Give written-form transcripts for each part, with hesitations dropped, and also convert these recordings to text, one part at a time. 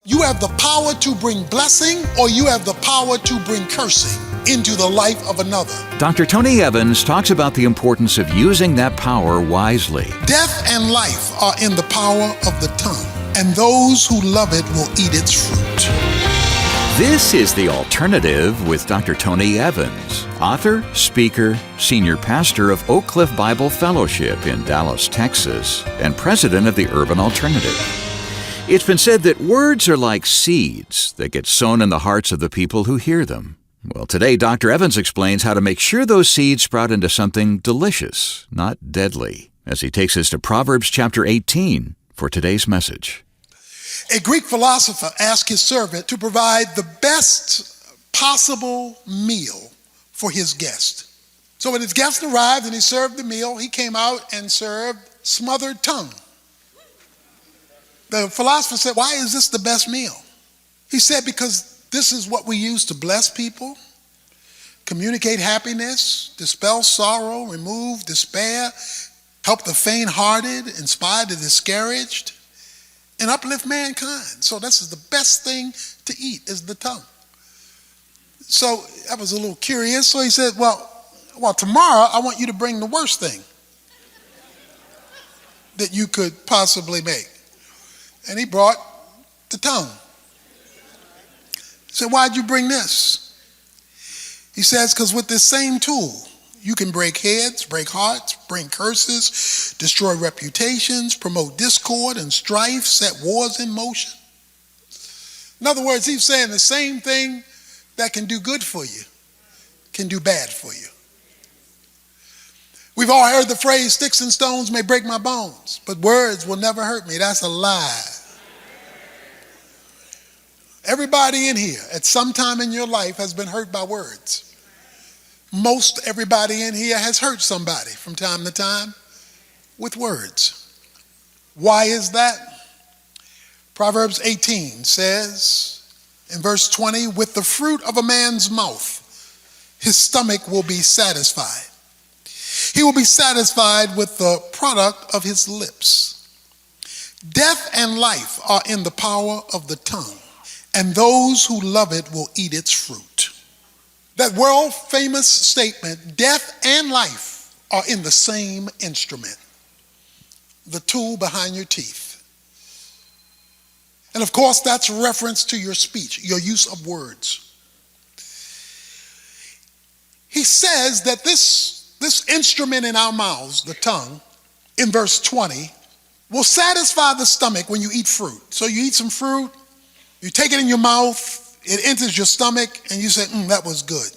You have the power to bring blessing, or you have the power to bring cursing into the life of another. Dr. Tony Evans talks about the importance of using that power wisely. Death and life are in the power of the tongue, and those who love it will eat its fruit. This is The Alternative with Dr. Tony Evans, author, speaker, senior pastor of Oak Cliff Bible Fellowship in Dallas, Texas, and president of the Urban Alternative. It's been said that words are like seeds that get sown in the hearts of the people who hear them. Well, today, Dr. Evans explains how to make sure those seeds sprout into something delicious, not deadly, as he takes us to Proverbs chapter 18 for today's message. A Greek philosopher asked his servant to provide the best possible meal for his guest. So when his guest arrived and he served the meal, he came out and served smothered tongue. The philosopher said, "Why is this the best meal?" He said, "Because this is what we use to bless people, communicate happiness, dispel sorrow, remove despair, help the faint-hearted, inspire the discouraged, and uplift mankind. So this is the best thing to eat, is the tongue." So I was a little curious. So he said, well, tomorrow I want you to bring the worst thing that you could possibly make. And he brought the tongue. He said, "Why'd you bring this?" He says, "Because with this same tool, you can break heads, break hearts, bring curses, destroy reputations, promote discord and strife, set wars in motion." In other words, he's saying the same thing that can do good for you can do bad for you. We've all heard the phrase, "Sticks and stones may break my bones, but words will never hurt me." That's a lie. Everybody in here at some time in your life has been hurt by words. Most everybody in here has hurt somebody from time to time with words. Why is that? Proverbs 18 says in verse 20, "With the fruit of a man's mouth, his stomach will be satisfied. He will be satisfied with the product of his lips. Death and life are in the power of the tongue, and those who love it will eat its fruit." That world famous statement, death and life are in the same instrument, the tool behind your teeth. And of course, that's a reference to your speech, your use of words. He says that this instrument in our mouths, the tongue, in verse 20, will satisfy the stomach when you eat fruit. So you eat some fruit, you take it in your mouth, it enters your stomach, and you say, that was good.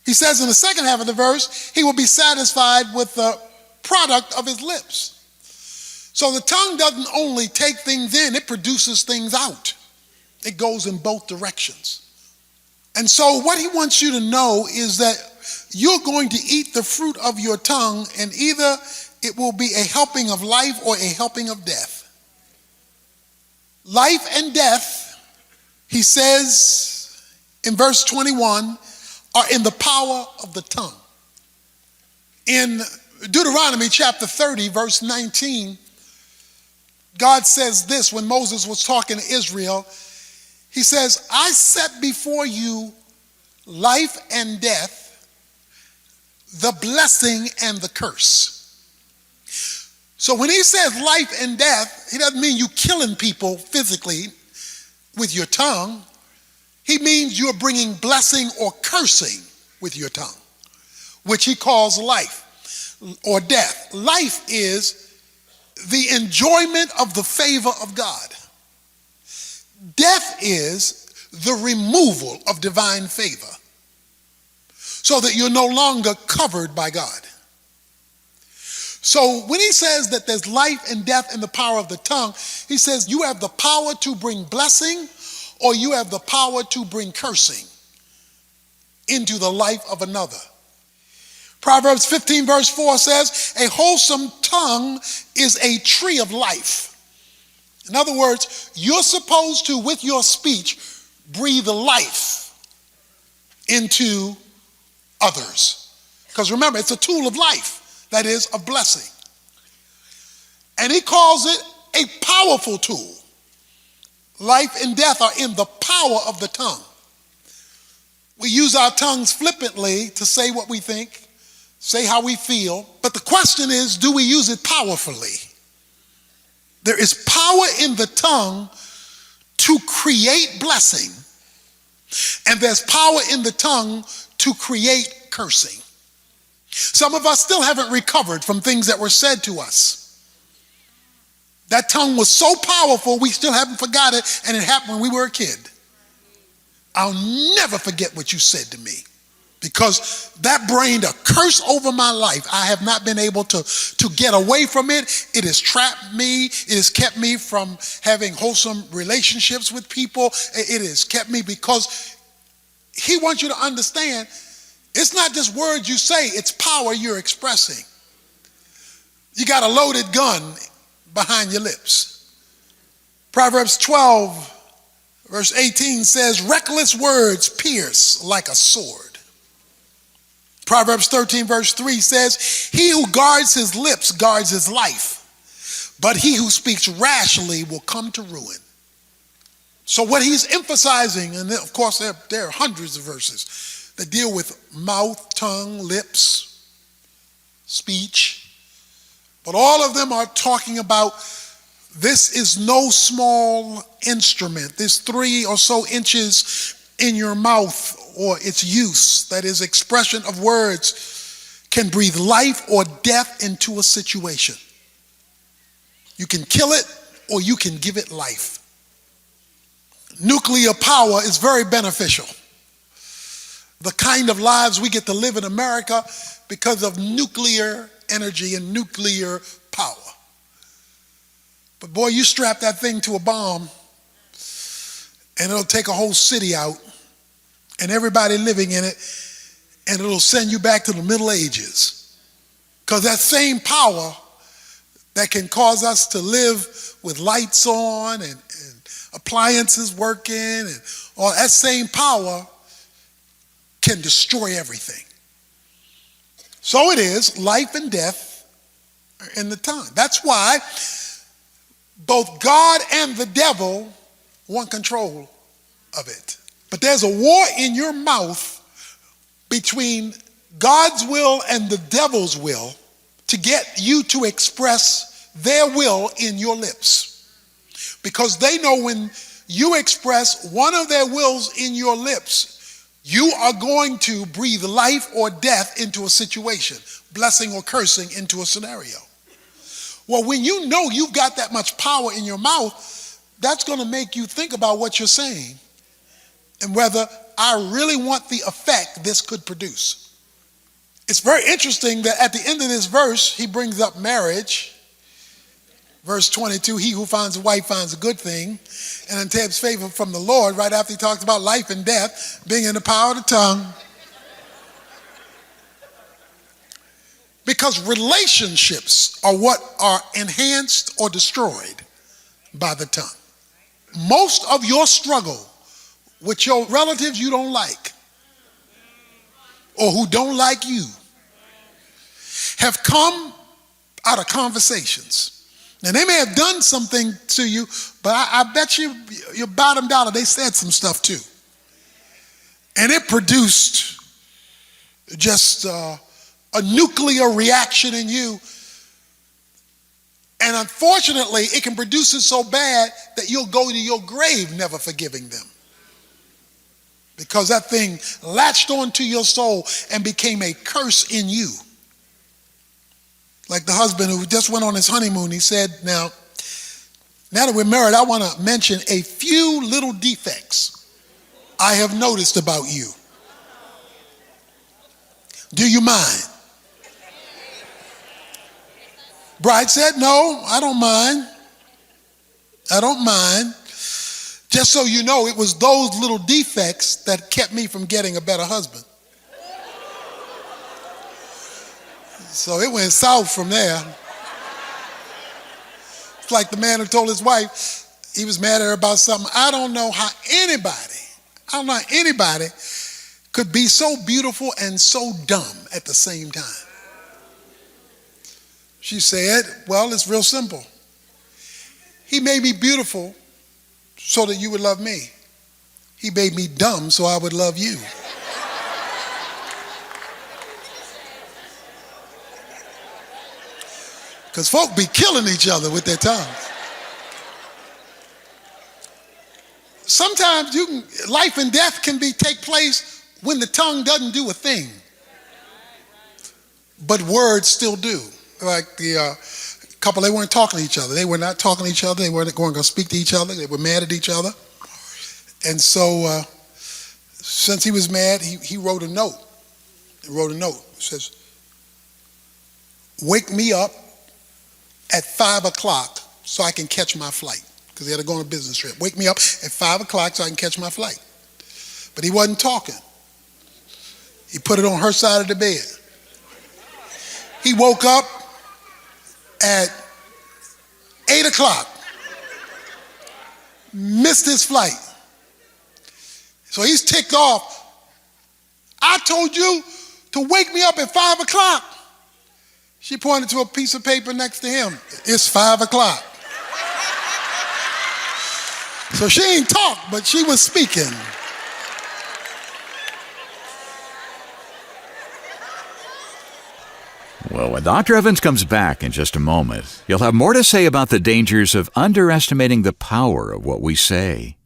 He says in the second half of the verse, he will be satisfied with the product of his lips. So the tongue doesn't only take things in, it produces things out. It goes in both directions. And so what he wants you to know is that you're going to eat the fruit of your tongue, and either it will be a helping of life or a helping of death. Life and death, he says in verse 21, are in the power of the tongue. In Deuteronomy chapter 30, verse 19, God says this when Moses was talking to Israel. He says, "I set before you life and death, the blessing and the curse." So when he says life and death, he doesn't mean you killing people physically with your tongue. He means you're bringing blessing or cursing with your tongue, which he calls life or death. Life is the enjoyment of the favor of God. Death is the removal of divine favor, so that you're no longer covered by God. So when he says that there's life and death in the power of the tongue, he says you have the power to bring blessing, or you have the power to bring cursing into the life of another. Proverbs 15 verse 4 says, "A wholesome tongue is a tree of life." In other words, you're supposed to, with your speech, breathe life into others. Because remember, it's a tool of life, that is, of blessing. And he calls it a powerful tool. Life and death are in the power of the tongue. We use our tongues flippantly to say what we think, say how we feel. But the question is, do we use it powerfully? There is power in the tongue to create blessing, and there's power in the tongue to create cursing. Some of us still haven't recovered from things that were said to us. That tongue was so powerful, we still haven't forgot it, and it happened when we were a kid. I'll never forget what you said to me, because that brained a curse over my life. I have not been able to get away from it. It has trapped me. It has kept me from having wholesome relationships with people. It has kept me, because he wants you to understand, it's not just words you say, it's power you're expressing. You got a loaded gun behind your lips. Proverbs 12, verse 18 says, reckless words pierce like a sword. Proverbs 13, verse 3 says, he who guards his lips guards his life, but he who speaks rashly will come to ruin. So what he's emphasizing, and of course there are hundreds of verses that deal with mouth, tongue, lips, speech, but all of them are talking about this is no small instrument. This 3 or so inches in your mouth, or its use, that is expression of words, can breathe life or death into a situation. You can kill it or you can give it life. Nuclear power is very beneficial. The kind of lives we get to live in America because of nuclear energy and nuclear power. But boy, you strap that thing to a bomb and it'll take a whole city out and everybody living in it, and it'll send you back to the Middle Ages. Because that same power that can cause us to live with lights on and appliances working and all that same power can destroy everything. So it is, life and death are in the tongue. That's why both God and the devil want control of it. But there's a war in your mouth between God's will and the devil's will to get you to express their will in your lips. Because they know when you express one of their wills in your lips, you are going to breathe life or death into a situation, blessing or cursing into a scenario. Well, when you know you've got that much power in your mouth, that's going to make you think about what you're saying and whether I really want the effect this could produce. It's very interesting that at the end of this verse, he brings up marriage. Verse 22, he who finds a wife finds a good thing and obtains favor from the Lord, right after he talks about life and death being in the power of the tongue. Because relationships are what are enhanced or destroyed by the tongue. Most of your struggle with your relatives you don't like or who don't like you have come out of conversations. Now, they may have done something to you, but I bet you your bottom dollar, they said some stuff too. And it produced just a nuclear reaction in you. And unfortunately, it can produce it so bad that you'll go to your grave never forgiving them. Because that thing latched onto your soul and became a curse in you. Like the husband who just went on his honeymoon, he said, now that we're married, I want to mention a few little defects I have noticed about you. Do you mind? Bride said, no, I don't mind. I don't mind. Just so you know, it was those little defects that kept me from getting a better husband. So it went south from there. It's like the man who told his wife he was mad at her about something. I don't know how anybody could be so beautiful and so dumb at the same time. She said, well, it's real simple. He made me beautiful so that you would love me. He made me dumb so I would love you. Because folk be killing each other with their tongues. Sometimes life and death can take place when the tongue doesn't do a thing. But words still do. Like the couple, they weren't talking to each other. They were not talking to each other. They weren't going to speak to each other. They were mad at each other. And so since he was mad, he wrote a note. He wrote a note. It says, wake me up at 5 o'clock so I can catch my flight. Because they had to go on a business trip. Wake me up at 5 o'clock so I can catch my flight. But he wasn't talking. He put it on her side of the bed. He woke up at 8 o'clock. Missed his flight. So he's ticked off. I told you to wake me up at 5 o'clock. She pointed to a piece of paper next to him. It's 5 o'clock. So she ain't talked, but she was speaking. Well, when Dr. Evans comes back in just a moment, he'll have more to say about the dangers of underestimating the power of what we say.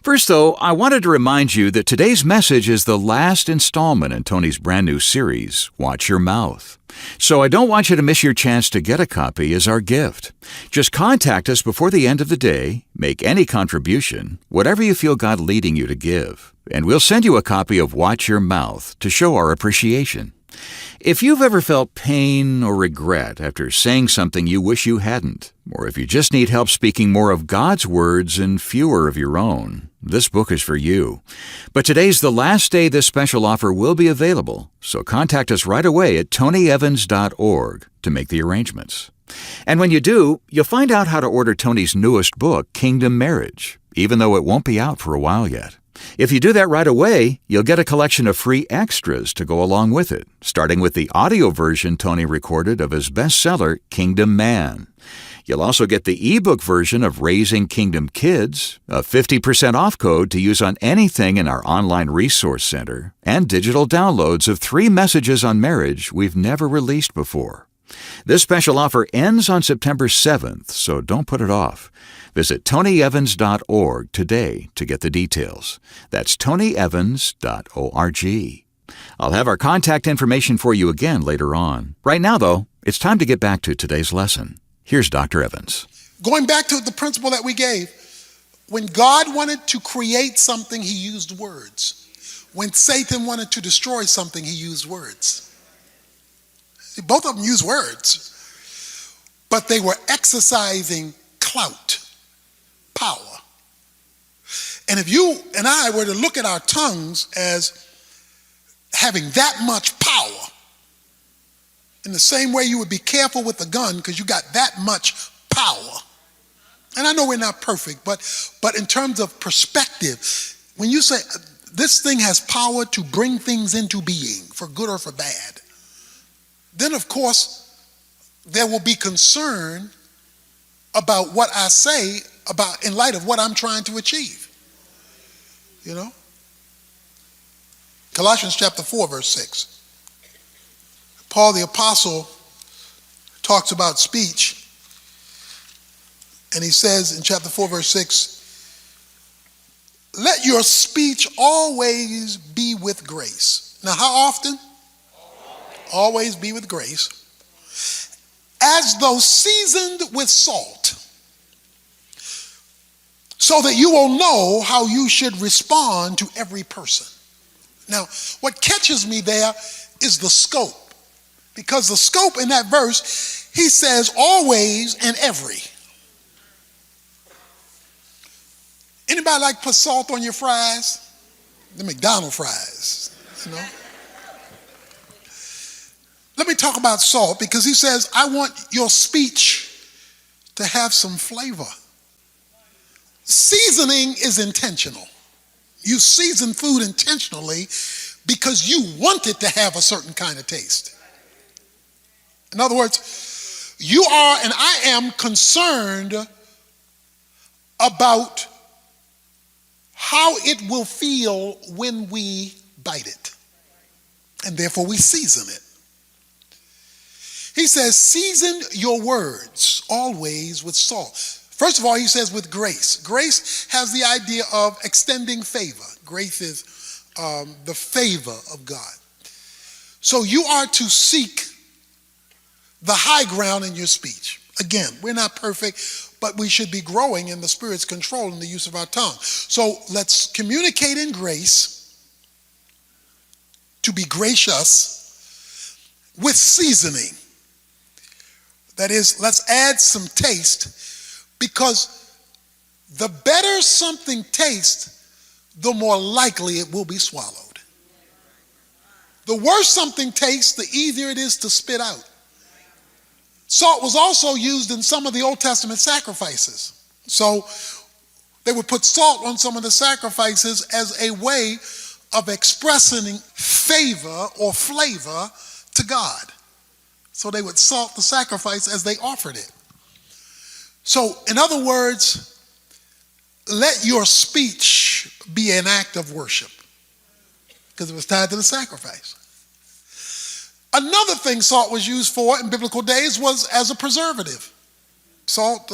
First, though, I wanted to remind you that today's message is the last installment in Tony's brand new series, Watch Your Mouth. So I don't want you to miss your chance to get a copy as our gift. Just contact us before the end of the day, make any contribution, whatever you feel God leading you to give, and we'll send you a copy of Watch Your Mouth to show our appreciation. If you've ever felt pain or regret after saying something you wish you hadn't, or if you just need help speaking more of God's words and fewer of your own, this book is for you. But today's the last day this special offer will be available, so contact us right away at tonyevans.org to make the arrangements. And when you do, you'll find out how to order Tony's newest book, Kingdom Marriage, even though it won't be out for a while yet. If you do that right away, you'll get a collection of free extras to go along with it, starting with the audio version Tony recorded of his bestseller, Kingdom Man. You'll also get the ebook version of Raising Kingdom Kids, a 50% off code to use on anything in our online resource center, and digital downloads of 3 messages on marriage we've never released before. This special offer ends on September 7th, so don't put it off. Visit tonyevans.org today to get the details. That's tonyevans.org. I'll have our contact information for you again later on. Right now, though, it's time to get back to today's lesson. Here's Dr. Evans. Going back to the principle that we gave, when God wanted to create something, he used words. When Satan wanted to destroy something, he used words. Both of them used words, but they were exercising clout, power. And if you and I were to look at our tongues as having that much power, in the same way you would be careful with a gun because you got that much power. And I know we're not perfect, but in terms of perspective, when you say this thing has power to bring things into being for good or for bad, then of course there will be concern about what I say about in light of what I'm trying to achieve. You know? Colossians chapter 4, verse 6. Paul the apostle talks about speech, and he says in chapter 4, verse 6, let your speech always be with grace. Now, how often? Always be with grace. As though seasoned with salt, so that you will know how you should respond to every person. Now, what catches me there is the scope. Because the scope in that verse, he says always and every. Anybody like to put salt on your fries? The McDonald's fries, you know? Let me talk about salt because he says, I want your speech to have some flavor. Seasoning is intentional. You season food intentionally because you want it to have a certain kind of taste. In other words, you are and I am concerned about how it will feel when we bite it. And therefore we season it. He says, season your words always with salt. First of all, he says with grace. Grace has the idea of extending favor. Grace is the favor of God. So you are to seek the high ground in your speech. Again, we're not perfect, but we should be growing in the Spirit's control in the use of our tongue. So let's communicate in grace, to be gracious, with seasoning. That is, let's add some taste, because the better something tastes, the more likely it will be swallowed. The worse something tastes, the easier it is to spit out. Salt was also used in some of the Old Testament sacrifices. So they would put salt on some of the sacrifices as a way of expressing favor or flavor to God. So they would salt the sacrifice as they offered it. So, in other words, let your speech be an act of worship, because it was tied to the sacrifice. Another thing salt was used for in biblical days was as a preservative. Salt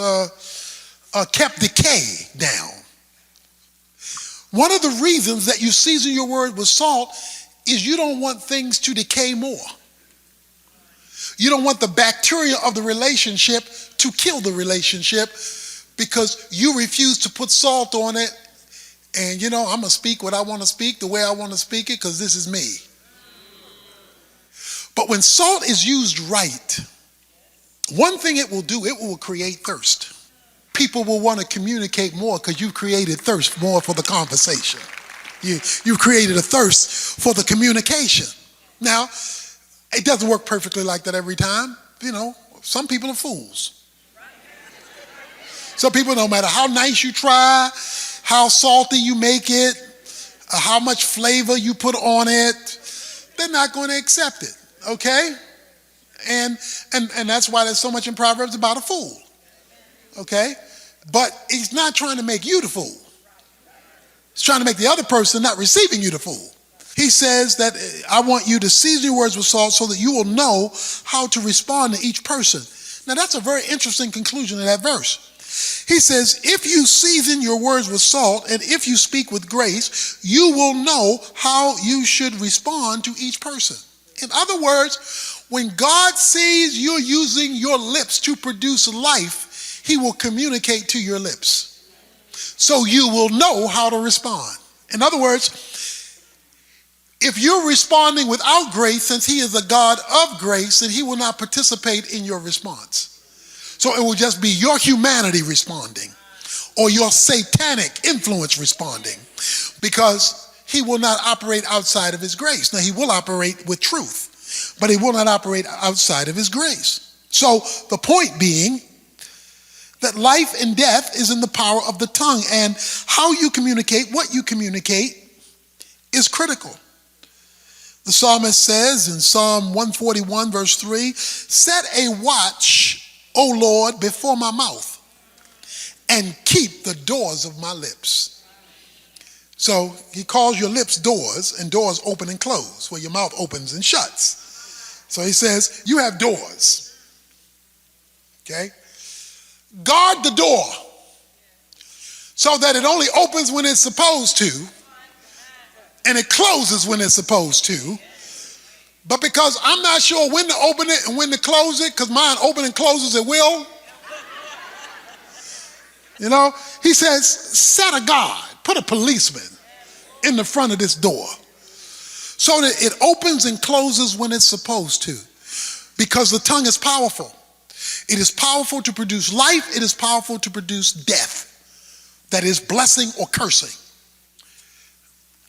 kept decay down. One of the reasons that you season your word with salt is you don't want things to decay more. You don't want the bacteria of the relationship to kill the relationship, because you refuse to put salt on it. And I'm going to speak what I want to speak the way I want to speak it, because this is me. But when salt is used right, one thing it will do, it will create thirst. People will want to communicate more because you've created thirst more for the conversation. You've created a thirst for the communication. Now, it doesn't work perfectly like that every time. Some people are fools. Some people, no matter how nice you try, how salty you make it, how much flavor you put on it, they're not going to accept it. Okay? And that's why there's so much in Proverbs about a fool. Okay? But he's not trying to make you the fool. He's trying to make the other person not receiving you the fool. He says that I want you to season your words with salt so that you will know how to respond to each person. Now that's a very interesting conclusion of that verse. He says, if you season your words with salt and if you speak with grace, you will know how you should respond to each person. In other words, when God sees you're using your lips to produce life, he will communicate to your lips. So you will know how to respond. In other words, if you're responding without grace, since he is a God of grace, then he will not participate in your response. So it will just be your humanity responding, or your satanic influence responding, because he will not operate outside of his grace. Now, he will operate with truth, but he will not operate outside of his grace. So the point being that life and death is in the power of the tongue, and how you communicate, what you communicate, is critical. The psalmist says in Psalm 141, verse 3, set a watch, O Lord, before my mouth, and keep the doors of my lips. So he calls your lips doors, and doors open and close, where your mouth opens and shuts. So he says, you have doors. Okay? Guard the door so that it only opens when it's supposed to, and it closes when it's supposed to. But because I'm not sure when to open it and when to close it, because mine open and closes at will, he says, set a guard, put a policeman in the front of this door so that it opens and closes when it's supposed to. Because the tongue is powerful. It is powerful to produce life. It is powerful to produce death. That is blessing or cursing.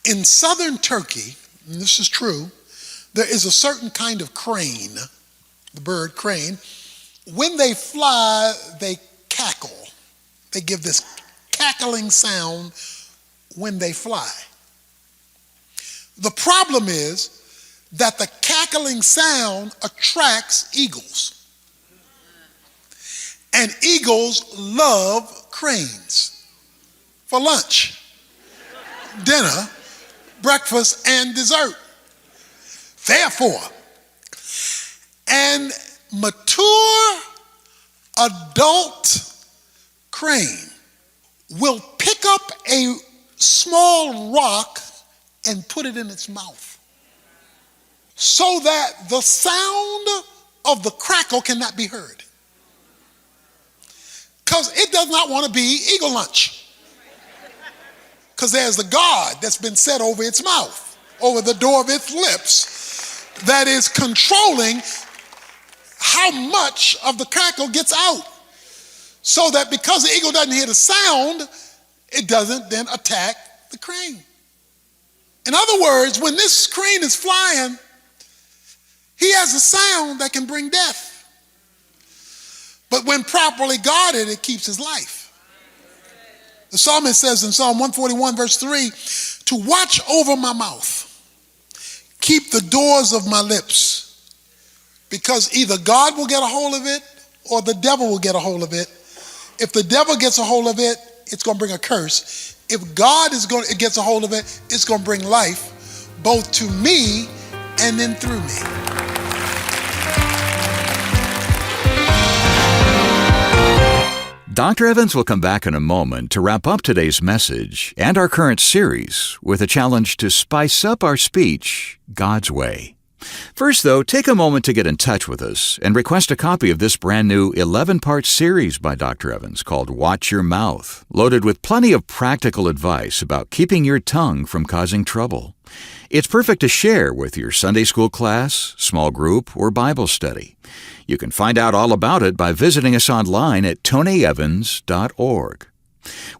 In southern Turkey, and this is true, there is a certain kind of crane, the bird crane. When they fly, they cackle. They give this cackling sound when they fly. The problem is that the cackling sound attracts eagles. And eagles love cranes for lunch. dinner, breakfast, and dessert. Therefore, an mature adult crane will pick up a small rock and put it in its mouth so that the sound of the crackle cannot be heard. Because it does not want to be eagle lunch. Because there's a guard that's been set over its mouth, over the door of its lips, that is controlling how much of the crackle gets out. So that because the eagle doesn't hear the sound, it doesn't then attack the crane. In other words, when this crane is flying, he has a sound that can bring death. But when properly guarded, it keeps his life. The psalmist says in Psalm 141, verse 3, to watch over my mouth, keep the doors of my lips, because either God will get a hold of it or the devil will get a hold of it. If the devil gets a hold of it, it's going to bring a curse. If God gets a hold of it, it's going to bring life, both to me and then through me. Dr. Evans will come back in a moment to wrap up today's message and our current series with a challenge to spice up our speech God's way. First, though, take a moment to get in touch with us and request a copy of this brand new 11-part series by Dr. Evans called Watch Your Mouth, loaded with plenty of practical advice about keeping your tongue from causing trouble. It's perfect to share with your Sunday school class, small group, or Bible study. You can find out all about it by visiting us online at tonyevans.org.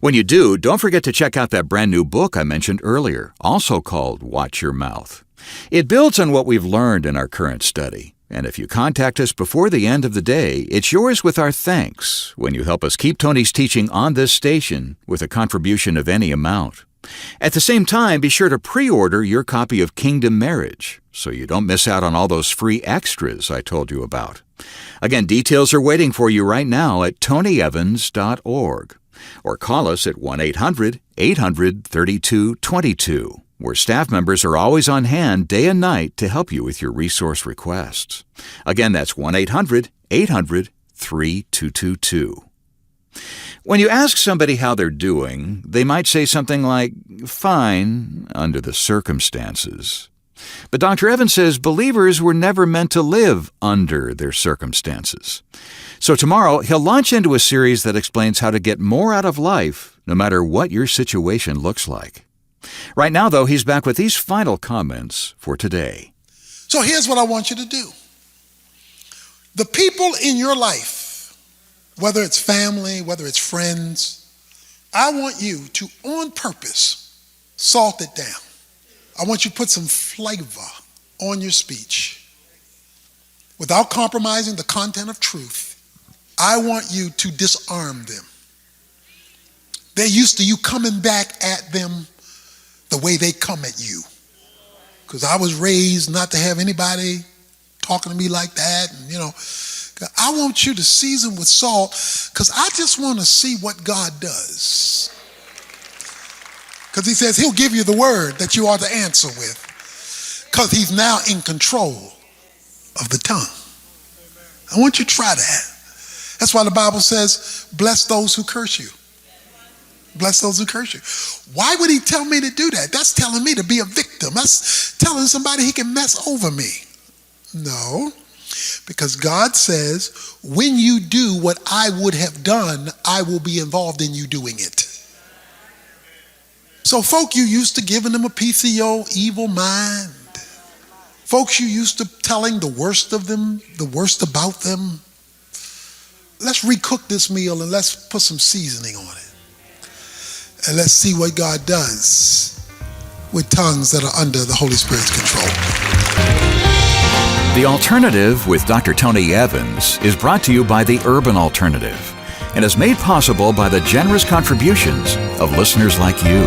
When you do, don't forget to check out that brand new book I mentioned earlier, also called Watch Your Mouth. It builds on what we've learned in our current study, and if you contact us before the end of the day, it's yours with our thanks when you help us keep Tony's teaching on this station with a contribution of any amount. At the same time, be sure to pre-order your copy of Kingdom Marriage so you don't miss out on all those free extras I told you about. Again, details are waiting for you right now at tonyevans.org, or call us at 1-800-800-3222. where staff members are always on hand day and night to help you with your resource requests. Again, that's 1-800-800-3222. When you ask somebody how they're doing, they might say something like, fine, under the circumstances. But Dr. Evans says believers were never meant to live under their circumstances. So tomorrow, he'll launch into a series that explains how to get more out of life, no matter what your situation looks like. Right now, though, he's back with these final comments for today. So here's what I want you to do. The people in your life, whether it's family, whether it's friends, I want you to, on purpose, salt it down. I want you to put some flavor on your speech. Without compromising the content of truth, I want you to disarm them. They're used to you coming back at them the way they come at you. Because I was raised not to have anybody talking to me like that. And, I want you to season with salt because I just want to see what God does. Because he says he'll give you the word that you ought to answer with. Because he's now in control of the tongue. I want you to try that. That's why the Bible says, bless those who curse you. Bless those who curse you. Why would he tell me to do that? That's telling me to be a victim. That's telling somebody he can mess over me. No, because God says, when you do what I would have done, I will be involved in you doing it. So folk you used to giving them a piece of your evil mind. Folks you used to telling the worst of them, the worst about them. Let's recook this meal and let's put some seasoning on it. And let's see what God does with tongues that are under the Holy Spirit's control. The Alternative with Dr. Tony Evans is brought to you by the Urban Alternative and is made possible by the generous contributions of listeners like you.